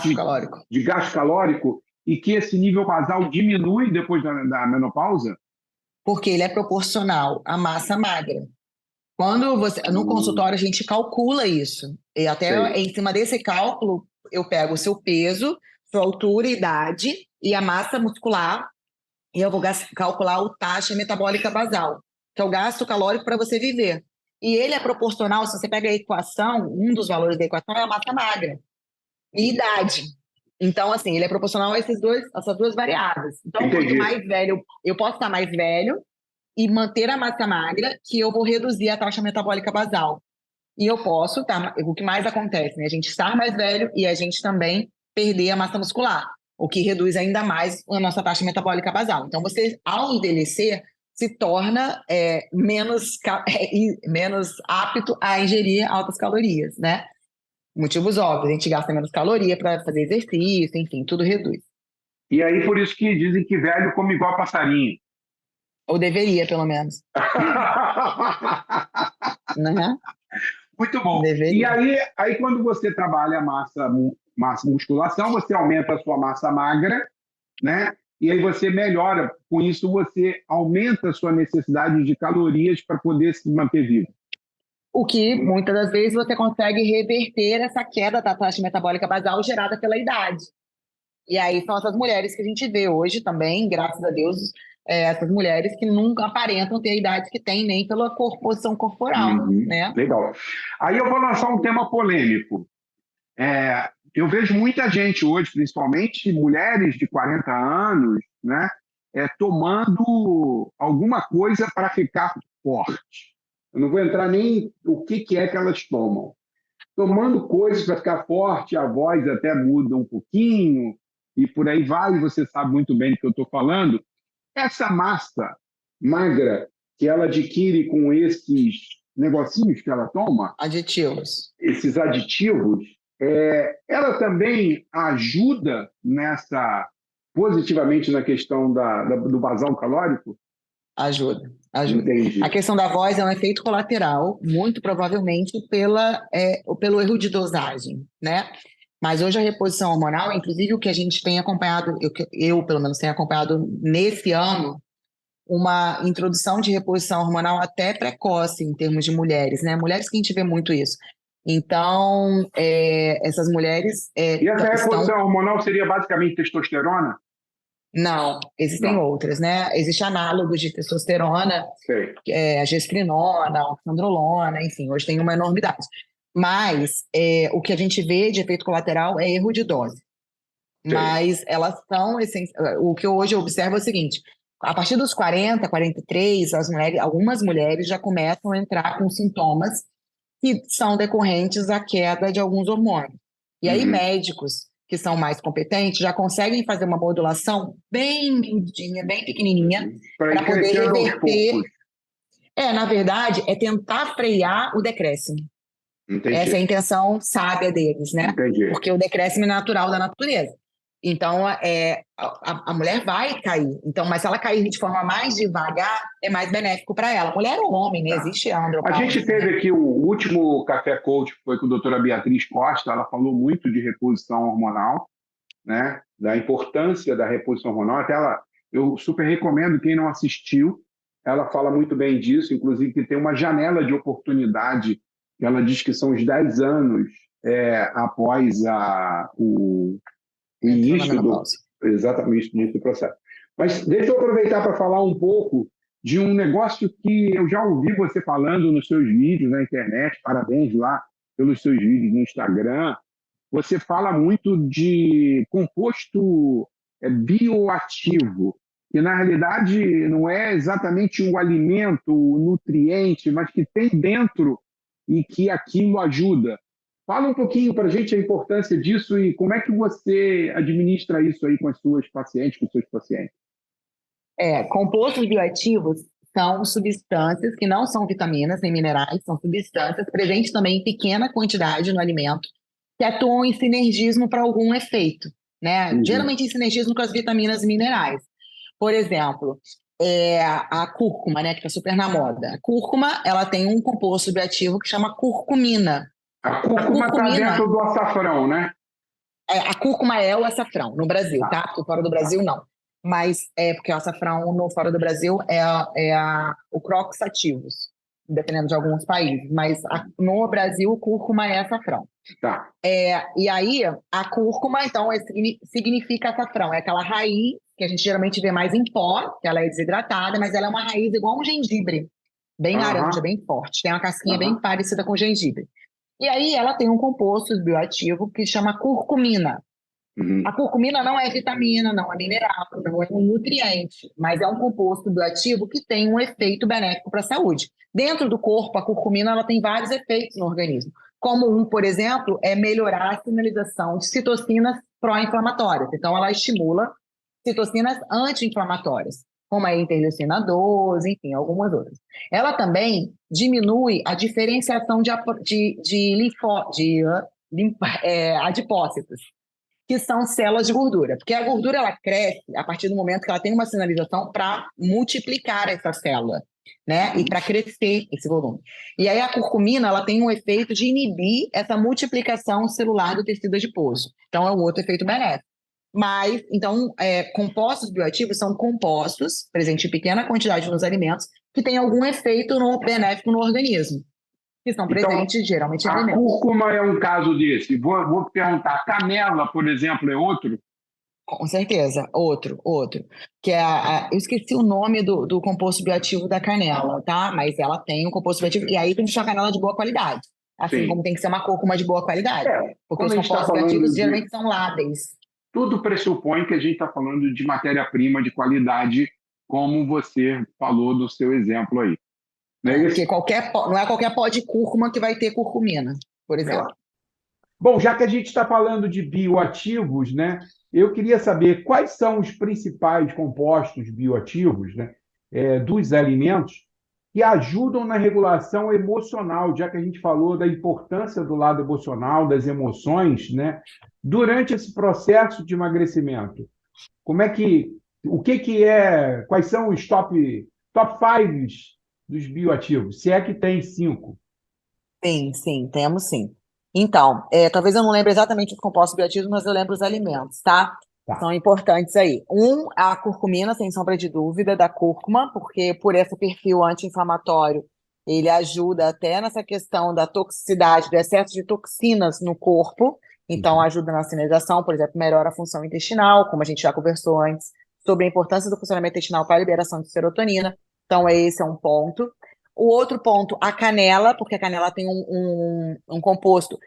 de gasto calórico, e que esse nível basal diminui depois da menopausa? Porque ele é proporcional à massa magra. Quando você, no consultório a gente calcula isso. E até em cima desse cálculo, eu pego o seu peso, sua altura, idade e a massa muscular, e eu vou calcular a taxa metabólica basal, que é o gasto calórico para você viver. E ele é proporcional, se você pega a equação, um dos valores da equação é a massa magra e idade. Então, assim, ele é proporcional a essas duas variáveis. Então, quanto mais velho, eu posso estar mais velho e manter a massa magra, que eu vou reduzir a taxa metabólica basal. E eu posso, o que mais acontece, né? A gente estar mais velho e a gente também perder a massa muscular, o que reduz ainda mais a nossa taxa metabólica basal. Então, você, ao envelhecer, se torna menos apto a ingerir altas calorias, né? Motivos óbvios, a gente gasta menos caloria para fazer exercício, enfim, tudo reduz. E aí, por isso que dizem que velho come igual passarinho. Ou deveria, pelo menos. Né? Muito bom. Deveria. E aí, quando você trabalha a massa musculação, você aumenta a sua massa magra, né? E aí você melhora. Com isso, você aumenta a sua necessidade de calorias para poder se manter vivo. O que, muitas das vezes, você consegue reverter essa queda da taxa metabólica basal gerada pela idade. E aí são essas mulheres que a gente vê hoje também, graças a Deus, essas mulheres que nunca aparentam ter a idade que têm, nem pela composição corporal, né? Legal. Aí eu vou lançar um tema polêmico. Eu vejo muita gente hoje, principalmente mulheres de 40 anos, né, tomando alguma coisa para ficar forte. Eu não vou entrar nem o que é que elas tomam. Tomando coisas para ficar forte, a voz até muda um pouquinho, e por aí vai, você sabe muito bem do que eu estou falando. Essa massa magra que ela adquire com esses negocinhos que ela toma, Aditivos. esses aditivos, ela também ajuda positivamente na questão do basal calórico? Ajuda, ajuda. Entendi. A questão da voz é um efeito colateral, muito provavelmente pelo erro de dosagem, né? Mas hoje a reposição hormonal, inclusive o que a gente tem acompanhado, eu pelo menos tenho acompanhado nesse ano, uma introdução de reposição hormonal até precoce em termos de mulheres, né? Mulheres que a gente vê muito isso. Então, essas mulheres E essa estão... reposição hormonal seria basicamente testosterona? Não, existem Não. outras, né? Existe análogos de testosterona, Sei. a gestrinona, a oxandrolona, enfim, hoje tem uma enormidade. Mas o que a gente vê de efeito colateral é erro de dose. Sei. Mas elas são o que hoje eu observo é o seguinte: a partir dos 40, 43, algumas mulheres já começam a entrar com sintomas que são decorrentes da queda de alguns hormônios. E aí, médicos que são mais competentes já conseguem fazer uma modulação bem miudinha, bem pequenininha, para poder reverter. Na verdade, é tentar frear o decréscimo. Entendi. Essa é a intenção sábia deles, né? Entendi. Porque o decréscimo é natural da natureza. Então, a mulher vai cair. Então, mas se ela cair de forma mais devagar, é mais benéfico para ela. Mulher ou homem, né? Existe a andropausa. A gente teve aqui o último Café Coach, que foi com a doutora Beatriz Costa. Ela falou muito de reposição hormonal, né? Da importância da reposição hormonal. Até eu super recomendo quem não assistiu. Ela fala muito bem disso, inclusive que tem uma janela de oportunidade. Ela diz que são os 10 anos após o início do processo. Mas deixa eu aproveitar para falar um pouco de um negócio que eu já ouvi você falando nos seus vídeos na internet. Parabéns lá pelos seus vídeos no Instagram. Você fala muito de composto bioativo, que na realidade não é exatamente o alimento, o nutriente, mas que tem dentro e que aquilo ajuda. Fala um pouquinho para a gente a importância disso e como é que você administra isso aí com as suas pacientes, com os seus pacientes. Compostos bioativos são substâncias que não são vitaminas nem minerais, são substâncias presentes também em pequena quantidade no alimento, que atuam em sinergismo para algum efeito, né? Geralmente em sinergismo com as vitaminas e minerais. Por exemplo, a cúrcuma, né, que está super na moda. A cúrcuma, ela tem um composto bioativo que chama curcumina. A cúrcuma está dentro do açafrão, né? A cúrcuma é o açafrão no Brasil, tá? Porque fora do Brasil, não. Mas porque o açafrão fora do Brasil o Crocus sativus, dependendo de alguns países. Mas no Brasil, o cúrcuma é açafrão. Tá. E aí, a cúrcuma, então, significa açafrão. É aquela raiz que a gente geralmente vê mais em pó, que ela é desidratada, mas ela é uma raiz igual um gengibre. Bem laranja, bem forte. Tem uma casquinha bem parecida com gengibre. E aí ela tem um composto bioativo que chama curcumina. A curcumina não é vitamina, não é mineral, não é um nutriente, mas é um composto bioativo que tem um efeito benéfico para a saúde. Dentro do corpo, a curcumina ela tem vários efeitos no organismo. Como por exemplo, é melhorar a sinalização de citocinas pró-inflamatórias. Então, ela estimula citocinas anti-inflamatórias, como a interleucina 12, enfim, algumas outras. Ela também diminui a diferenciação de adipócitos, que são células de gordura. Porque a gordura ela cresce a partir do momento que ela tem uma sinalização para multiplicar essa célula, né? E para crescer esse volume. E aí a curcumina ela tem um efeito de inibir essa multiplicação celular do tecido adiposo. Então é um outro efeito benéfico. Mas, então, compostos bioativos são compostos, presentes em pequena quantidade nos alimentos, que têm algum efeito benéfico no organismo, que são presentes geralmente em alimentos. A cúrcuma é um caso desse. Vou perguntar, a canela, por exemplo, é outro? Com certeza, outro. Que eu esqueci o nome do composto bioativo da canela, tá? Mas ela tem um composto bioativo, e aí tem que ser uma canela de boa qualidade. Assim como tem que ser uma cúrcuma de boa qualidade. Porque os compostos bioativos geralmente são lábeis. Tudo pressupõe que a gente está falando de matéria-prima de qualidade, como você falou do seu exemplo aí. Não é isso? Porque não é qualquer pó de cúrcuma que vai ter curcumina, por exemplo. Bom, já que a gente está falando de bioativos, né, eu queria saber quais são os principais compostos bioativos, né, dos alimentos que ajudam na regulação emocional, já que a gente falou da importância do lado emocional, das emoções, né, durante esse processo de emagrecimento. O que é, quais são os top 5 dos bioativos? Se é que tem 5. Sim, sim, temos sim. Então, talvez eu não lembre exatamente os compostos bioativos, mas eu lembro os alimentos, tá? Tá. São importantes aí. A curcumina, sem sombra de dúvida, da cúrcuma, porque por esse perfil anti-inflamatório, ele ajuda até nessa questão da toxicidade, do excesso de toxinas no corpo. Então, Uhum. ajuda na sinalização, por exemplo, melhora a função intestinal, como a gente já conversou antes, sobre a importância do funcionamento intestinal para a liberação de serotonina. Então, esse é um ponto. O outro ponto, a canela, porque a canela tem um composto.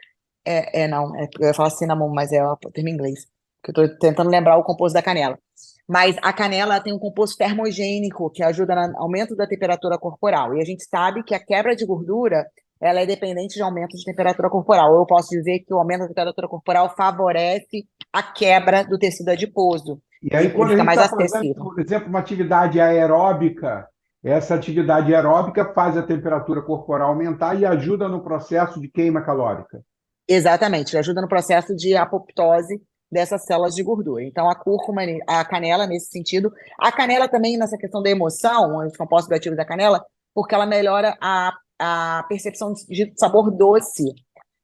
Não, eu ia falar cinnamon, mas é o termo em inglês, que eu estou tentando lembrar o composto da canela. Mas a canela tem um composto termogênico que ajuda no aumento da temperatura corporal. E a gente sabe que a quebra de gordura, ela é dependente de aumento de temperatura corporal. Eu posso dizer que o aumento da temperatura corporal favorece a quebra do tecido adiposo. E E aí, ele quando a fica gente mais está fazendo, acessível. por exemplo, uma atividade aeróbica, essa atividade aeróbica faz a temperatura corporal aumentar e ajuda no processo de queima calórica. Exatamente, ele ajuda no processo de apoptose dessas células de gordura. Então, a cúrcuma, a canela, nesse sentido. A canela também, nessa questão da emoção, os compostos bioativos da canela, porque ela melhora a percepção de sabor doce.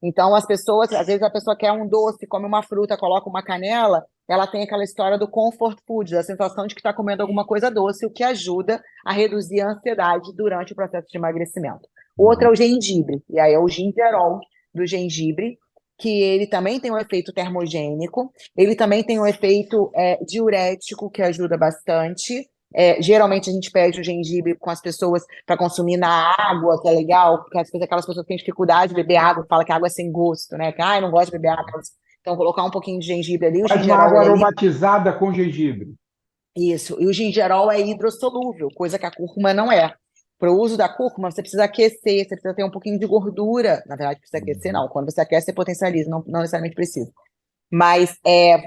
Então, as pessoas, às vezes a pessoa quer um doce, come uma fruta, coloca uma canela, ela tem aquela história do comfort food, da sensação de que está comendo alguma coisa doce, o que ajuda a reduzir a ansiedade durante o processo de emagrecimento. O outro é Uhum. o gengibre, e aí é o gingerol do gengibre, que ele também tem um efeito termogênico, ele também tem um efeito diurético, que ajuda bastante. Geralmente a gente pede o gengibre com as pessoas para consumir na água, que é legal, porque às vezes aquelas pessoas que têm dificuldade de beber água, fala que a água é sem gosto, né? Que não gosto de beber água. Então, colocar um pouquinho de gengibre ali, o Faz uma gingerol, água ele é aromatizada com gengibre. isso. E o gingerol é hidrossolúvel, coisa que a cúrcuma não é. Para o uso da cúrcuma, você precisa aquecer, você precisa ter um pouquinho de gordura. Na verdade, precisa aquecer, Uhum. não. Quando você aquece, você potencializa, não necessariamente precisa. Mas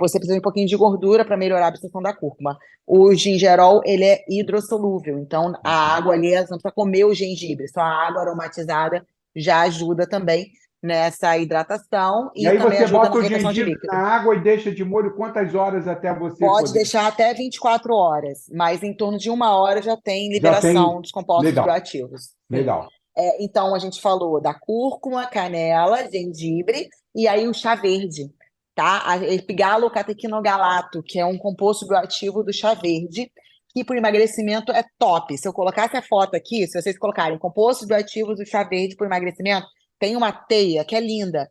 você precisa de um pouquinho de gordura para melhorar a absorção da cúrcuma. O gingerol, ele é hidrossolúvel, então a água ali, você não precisa comer o gengibre, só a água aromatizada já ajuda também nessa hidratação E e aí também você ajuda bota na o retenção de gengibre na líquido. água e deixa de molho quantas horas até você Pode poder? deixar até 24 horas, mas em torno de 1 hora já tem Já tem. liberação dos compostos Legal, bioativos. Sim. legal. Então, a gente falou da cúrcuma, canela, gengibre e aí o chá verde, tá? A epigalocatequinogalato, que é um composto bioativo do chá verde, que para o emagrecimento é top. Se eu colocasse a foto aqui, se vocês colocarem compostos bioativos do chá verde para o emagrecimento, tem uma teia que é linda.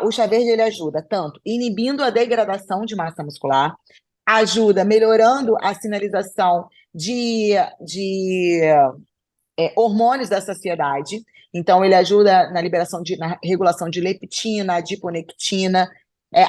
O chá verde ele ajuda tanto inibindo a degradação de massa muscular, ajuda melhorando a sinalização de hormônios da saciedade. Então, ele ajuda na liberação na regulação de leptina, adiponectina,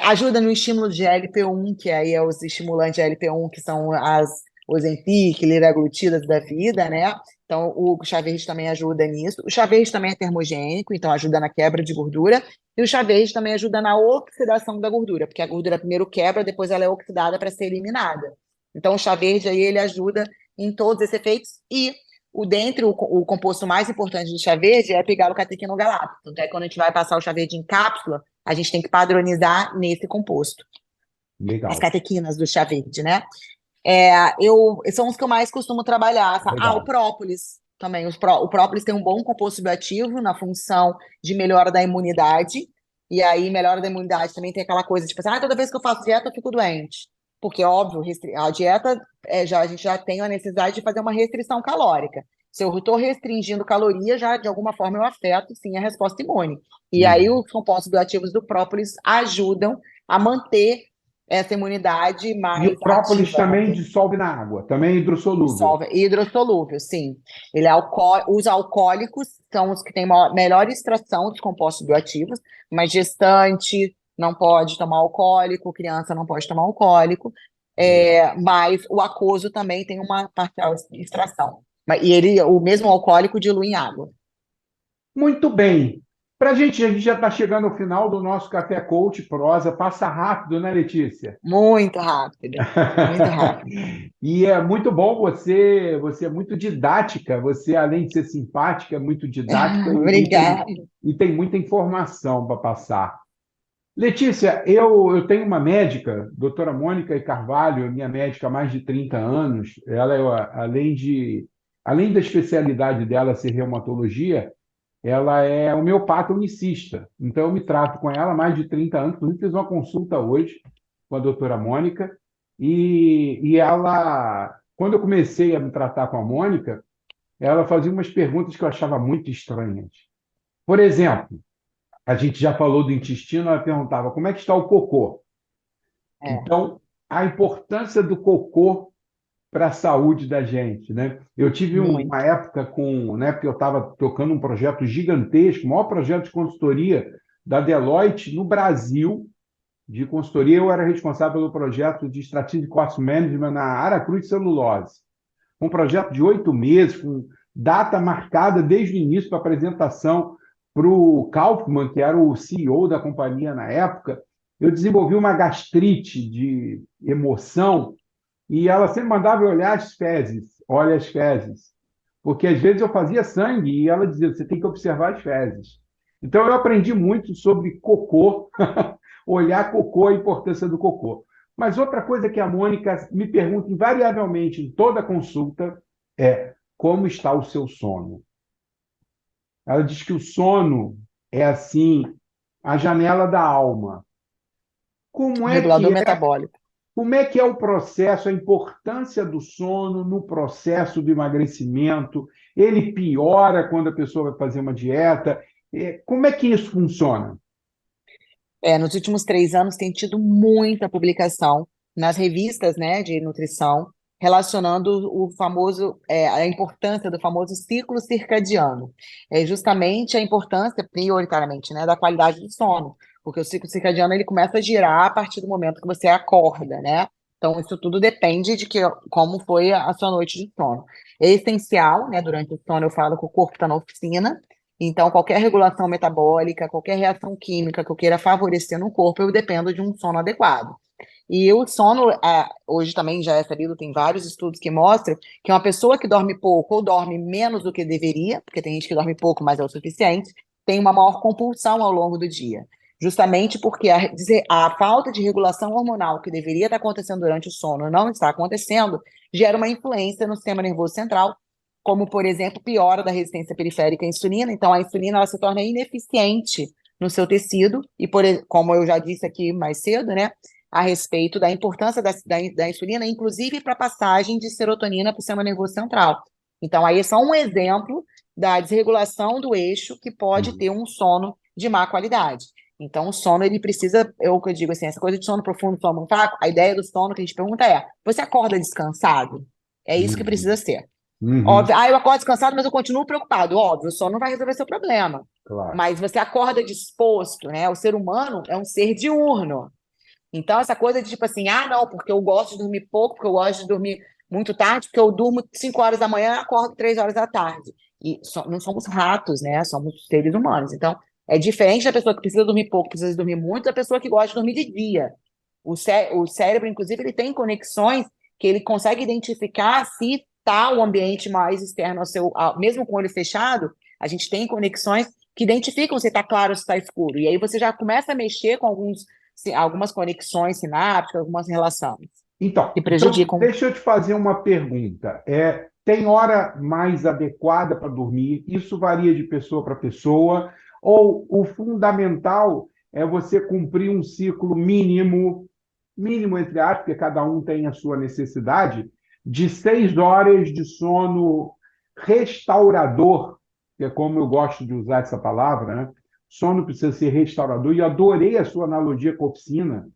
ajuda no estímulo de LP1, que aí é os estimulantes de LP1, que são os Ozempic, liraglutidas da vida, né? Então, o chá verde também ajuda nisso. O chá verde também é termogênico, então ajuda na quebra de gordura. E o chá verde também ajuda na oxidação da gordura, porque a gordura primeiro quebra, depois ela é oxidada para ser eliminada. Então, o chá verde aí, ele ajuda em todos esses efeitos e dentre o composto mais importante do chá verde é epigalocatequinogalato. Então, quando a gente vai passar o chá verde em cápsula, a gente tem que padronizar nesse composto, as Legal, catequinas do chá verde, né? São os que eu mais costumo trabalhar. O legal. própolis também. O própolis tem um bom composto bioativo na função de melhora da imunidade. E aí, melhora da imunidade também tem aquela coisa, tipo assim, toda vez que eu faço dieta eu fico doente. Porque, óbvio, a dieta, a gente já tem a necessidade de fazer uma restrição calórica. Se eu estou restringindo caloria, já de alguma forma eu afeto, sim, a resposta imune. E aí, Uhum. os compostos bioativos do própolis ajudam a manter essa imunidade E mais o própolis ativa, também manter dissolve na água, também é hidrossolúvel. dissolve. Hidrossolúvel, sim. Os alcoólicos são os que têm melhor extração dos compostos bioativos, mas gestante não pode tomar alcoólico, criança não pode tomar alcoólico, Legal. mas o aquoso também tem uma parcial extração. E ele, o mesmo alcoólico dilui em água. Muito bem. Para a gente já está chegando ao final do nosso Café Coach Prosa. Passa rápido, né, Letícia? Muito rápido, muito rápido. E é muito bom você é muito didática, você, além de ser simpática, é muito didática Obrigada. e tem muita informação para passar. Letícia, eu tenho uma médica, doutora Mônica Carvalho, minha médica há mais de 30 anos. Ela, além da especialidade dela ser reumatologia, ela é homeopata unicista. Então, eu me trato com ela há mais de 30 anos. Inclusive, fiz uma consulta hoje com a doutora Mônica. E ela, quando eu comecei a me tratar com a Mônica, ela fazia umas perguntas que eu achava muito estranhas. Por exemplo, a gente já falou do intestino, ela perguntava como é que está o cocô. É, Então, a importância do cocô para a saúde da gente, né? Eu tive uma muito. época né, porque eu estava tocando um projeto gigantesco, o maior projeto de consultoria da Deloitte no Brasil, de consultoria. Eu era responsável pelo projeto de Strategic Cost Management na Aracruz Celulose. Um projeto de 8 meses, com data marcada desde o início para apresentação para o Kaufmann, que era o CEO da companhia na época. Eu desenvolvi uma gastrite de emoção e ela sempre mandava eu olhar as fezes, olha as fezes. Porque às vezes eu fazia sangue e ela dizia, você tem que observar as fezes. Então eu aprendi muito sobre cocô, olhar cocô, a importância do cocô. Mas outra coisa que a Mônica me pergunta invariavelmente em toda consulta é como está o seu sono? Ela diz que o sono é assim, a janela da alma. Como é Regulador que metabólico. Como é que é o processo, a importância do sono no processo do emagrecimento? Ele piora quando a pessoa vai fazer uma dieta? Como é que isso funciona? Nos últimos 3 anos tem tido muita publicação nas revistas, né, de nutrição, relacionando o famoso, a importância do famoso ciclo circadiano. É justamente a importância, prioritariamente, né, da qualidade do sono, porque o ciclo circadiano ele começa a girar a partir do momento que você acorda, né? Então, isso tudo depende de como foi a sua noite de sono. É essencial, né? Durante o sono, eu falo que o corpo está na oficina, então, qualquer regulação metabólica, qualquer reação química que eu queira favorecer no corpo, eu dependo de um sono adequado. E o sono, hoje também já é sabido, tem vários estudos que mostram que uma pessoa que dorme pouco ou dorme menos do que deveria, porque tem gente que dorme pouco, mas é o suficiente, tem uma maior compulsão ao longo do dia. Justamente porque a falta de regulação hormonal que deveria estar acontecendo durante o sono não está acontecendo, gera uma influência no sistema nervoso central, como, por exemplo, piora da resistência periférica à insulina. Então, a insulina ela se torna ineficiente no seu tecido, e como eu já disse aqui mais cedo, né, a respeito da importância da insulina, inclusive para a passagem de serotonina para o sistema nervoso central. Então, aí é só um exemplo da desregulação do eixo que pode ter um sono de má qualidade. Então, o sono, ele precisa, o que eu digo assim, essa coisa de sono profundo, sono fraco, a ideia do sono que a gente pergunta é, você acorda descansado? É isso que precisa Uhum, ser. uhum, Óbvio, eu acordo descansado, mas eu continuo preocupado. Óbvio, o sono não vai resolver seu problema. claro. Mas você acorda disposto, né? O ser humano é um ser diurno. Então, essa coisa de tipo assim, não, porque eu gosto de dormir pouco, porque eu gosto de dormir muito tarde, porque eu durmo 5 horas da manhã e acordo 3 horas da tarde. E não somos ratos, né? Somos seres humanos. Então, é diferente da pessoa que precisa dormir pouco, precisa dormir muito, da pessoa que gosta de dormir de dia. O cérebro, inclusive, ele tem conexões que ele consegue identificar se está o ambiente mais externo mesmo com o olho fechado, a gente tem conexões que identificam se está claro ou se está escuro. E aí você já começa a mexer com algumas conexões sinápticas, algumas relações Então, que prejudicam. deixa eu te fazer uma pergunta. Tem hora mais adequada para dormir? Isso varia de pessoa para pessoa? Ou o fundamental é você cumprir um ciclo mínimo, mínimo entre aspas, porque cada um tem a sua necessidade, de 6 horas de sono restaurador, que é como eu gosto de usar essa palavra, né? Sono precisa ser restaurador, e eu adorei a sua analogia com a oficina.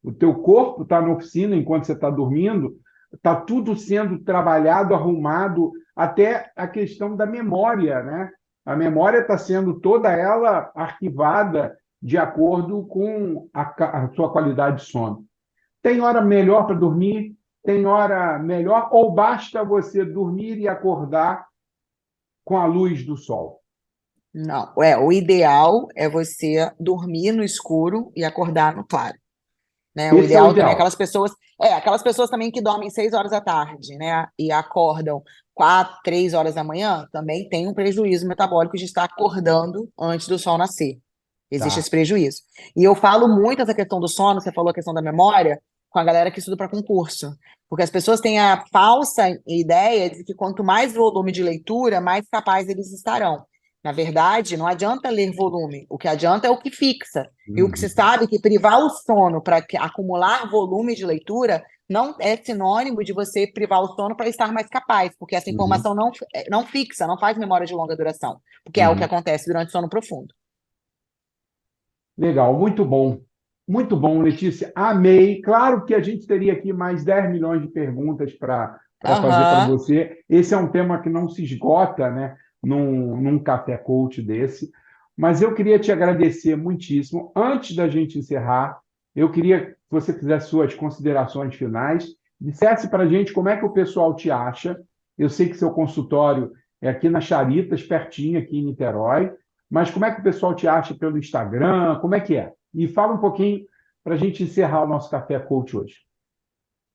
O teu corpo está na oficina enquanto você está dormindo, está tudo sendo trabalhado, arrumado, até a questão da memória, né? A memória está sendo toda ela arquivada de acordo com a sua qualidade de sono. Tem hora melhor para dormir, tem hora melhor ou basta você dormir e acordar com a luz do sol? Não, o ideal é você dormir no escuro e acordar no claro, né? O Esse é o ideal também, ideal. aquelas pessoas também que dormem 6 horas da tarde, né? E acordam 4, 3 horas da manhã, também tem um prejuízo metabólico de estar acordando antes do sol nascer. Existe esse Tá. prejuízo. E eu falo muito essa questão do sono, você falou a questão da memória, com a galera que estuda para concurso. Porque as pessoas têm a falsa ideia de que quanto mais volume de leitura, mais capaz eles estarão. Na verdade, não adianta ler volume, o que adianta é o que fixa. E o que se Uhum, sabe é que privar o sono para acumular volume de leitura não é sinônimo de você privar o sono para estar mais capaz, porque essa uhum, informação não fixa, não faz memória de longa duração, porque é o que uhum. acontece durante o sono profundo. Legal, muito bom. Muito bom, Letícia. Amei. Claro que a gente teria aqui mais 10 milhões de perguntas para fazer para Aham. você. Esse é um tema que não se esgota, né, num café coach desse. Mas eu queria te agradecer muitíssimo. Antes da gente encerrar, eu queria que você fizesse suas considerações finais, dissesse para a gente como é que o pessoal te acha. Eu sei que seu consultório é aqui na Charitas, pertinho, aqui em Niterói. Mas como é que o pessoal te acha pelo Instagram? Como é que é? E fala um pouquinho para a gente encerrar o nosso Café Coach hoje.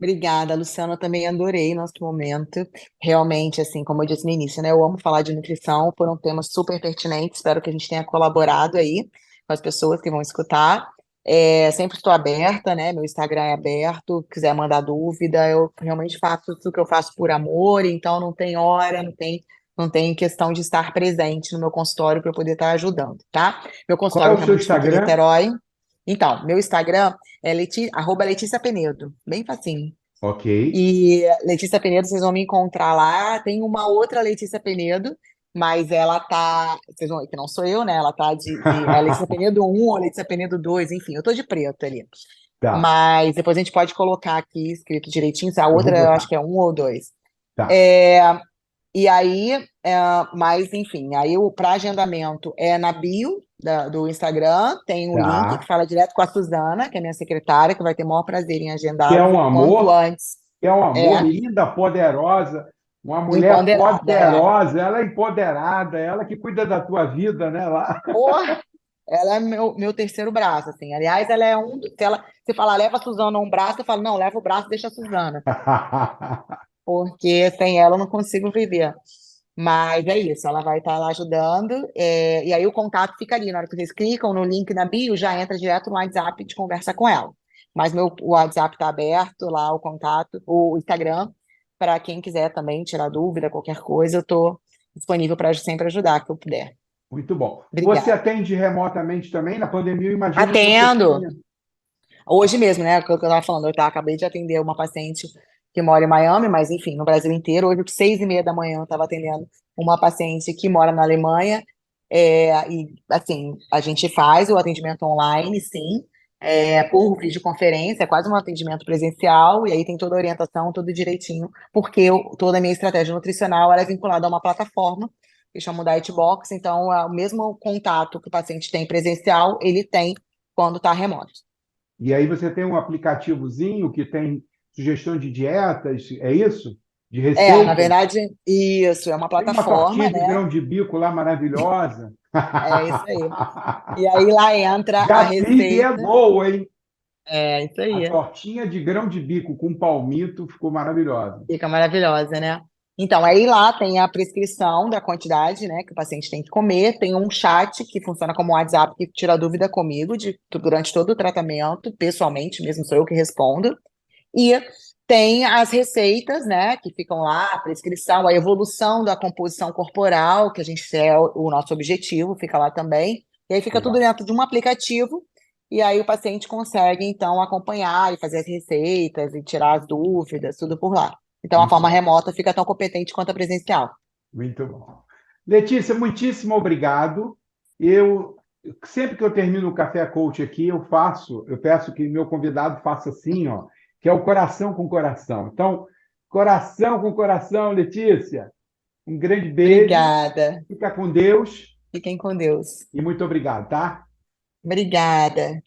Obrigada, Luciana. Eu também adorei nosso momento. Realmente, assim, como eu disse no início, né? Eu amo falar de nutrição, foram temas super pertinentes. Espero que a gente tenha colaborado aí com as pessoas que vão escutar. Sempre estou aberta, né? Meu Instagram é aberto. Quiser mandar dúvida, eu realmente faço tudo que eu faço por amor, então não tem hora, não tem questão de estar presente no meu consultório para poder estar ajudando, tá? Meu Qual é consultório o seu realmente fica em Instagram? Niterói. Então, meu Instagram é @Letícia Penedo, bem facinho. Ok. E Letícia Penedo, vocês vão me encontrar lá. Tem uma outra Letícia Penedo, mas ela tá. Vocês vão ver que não sou eu, né? Ela tá é Letícia Penedo 1 ou Letícia Penedo 2, enfim, eu tô de preto ali. Tá, Mas depois a gente pode colocar aqui escrito direitinho, se a eu vou outra eu acho botar. que é 1 ou 2. Tá, É, e aí, mas enfim, aí para agendamento é na bio do Instagram, tem um link que tá. fala direto com a Suzana, que é minha secretária, que vai ter o maior prazer em Que é agendá-los um o quanto amor, antes. que é um amor, É, linda, poderosa, uma mulher empoderada, poderosa, ela é empoderada, ela que cuida da tua vida, né, lá. Porra, ela é meu terceiro braço, assim. Aliás, ela é se falar leva a Suzana um braço, eu falo, não, leva o braço, deixa a Suzana. Porque sem ela eu não consigo viver. Mas é isso, ela vai estar lá ajudando. E aí o contato fica ali. Na hora que vocês clicam no link na bio, já entra direto no WhatsApp de conversa com ela. Mas o WhatsApp está aberto lá, o contato, o Instagram, para quem quiser também tirar dúvida, qualquer coisa, eu estou disponível para sempre ajudar que eu puder. Muito bom. Você Obrigada. atende remotamente também? Na pandemia, eu imagino que você Atendo. tenha. Hoje mesmo, né? O que eu estava falando, acabei de atender uma paciente que mora em Miami, mas enfim, no Brasil inteiro. Hoje, às 6h30 da manhã, eu estava atendendo uma paciente que mora na Alemanha. E assim, a gente faz o atendimento online, sim, por videoconferência, é quase um atendimento presencial, e aí tem toda a orientação, tudo direitinho, porque toda a minha estratégia nutricional ela é vinculada a uma plataforma que chama Dietbox, então o mesmo contato que o paciente tem presencial, ele tem quando está remoto. E aí você tem um aplicativozinho que tem sugestão de dietas, é isso? De Na receitas? verdade, isso, é uma Tem uma tortinha plataforma, de né? grão de bico lá maravilhosa. É isso aí. E aí lá entra a Já fiz e é receita. boa, hein? É isso A aí. tortinha de grão de bico com palmito ficou maravilhosa. Fica maravilhosa, né? Então, aí lá tem a prescrição da quantidade, né, que o paciente tem que comer, tem um chat que funciona como um WhatsApp que tira dúvida comigo durante todo o tratamento, pessoalmente, mesmo sou eu que respondo. E tem as receitas, né, que ficam lá, a prescrição, a evolução da composição corporal, que a gente é o nosso objetivo, fica lá também. E aí fica tudo Legal. dentro de um aplicativo, e aí o paciente consegue, então, acompanhar e fazer as receitas e tirar as dúvidas, tudo por lá. Então, a Muito forma bom. remota fica tão competente quanto a presencial. Muito bom. Letícia, muitíssimo obrigado. Eu sempre que eu termino o Café Coach aqui, eu peço que meu convidado faça assim, ó, que é o coração com coração. Então, coração com coração, Letícia. Um grande beijo, Obrigada. fica com Deus Fiquem com Deus. e muito obrigado, tá? Obrigada.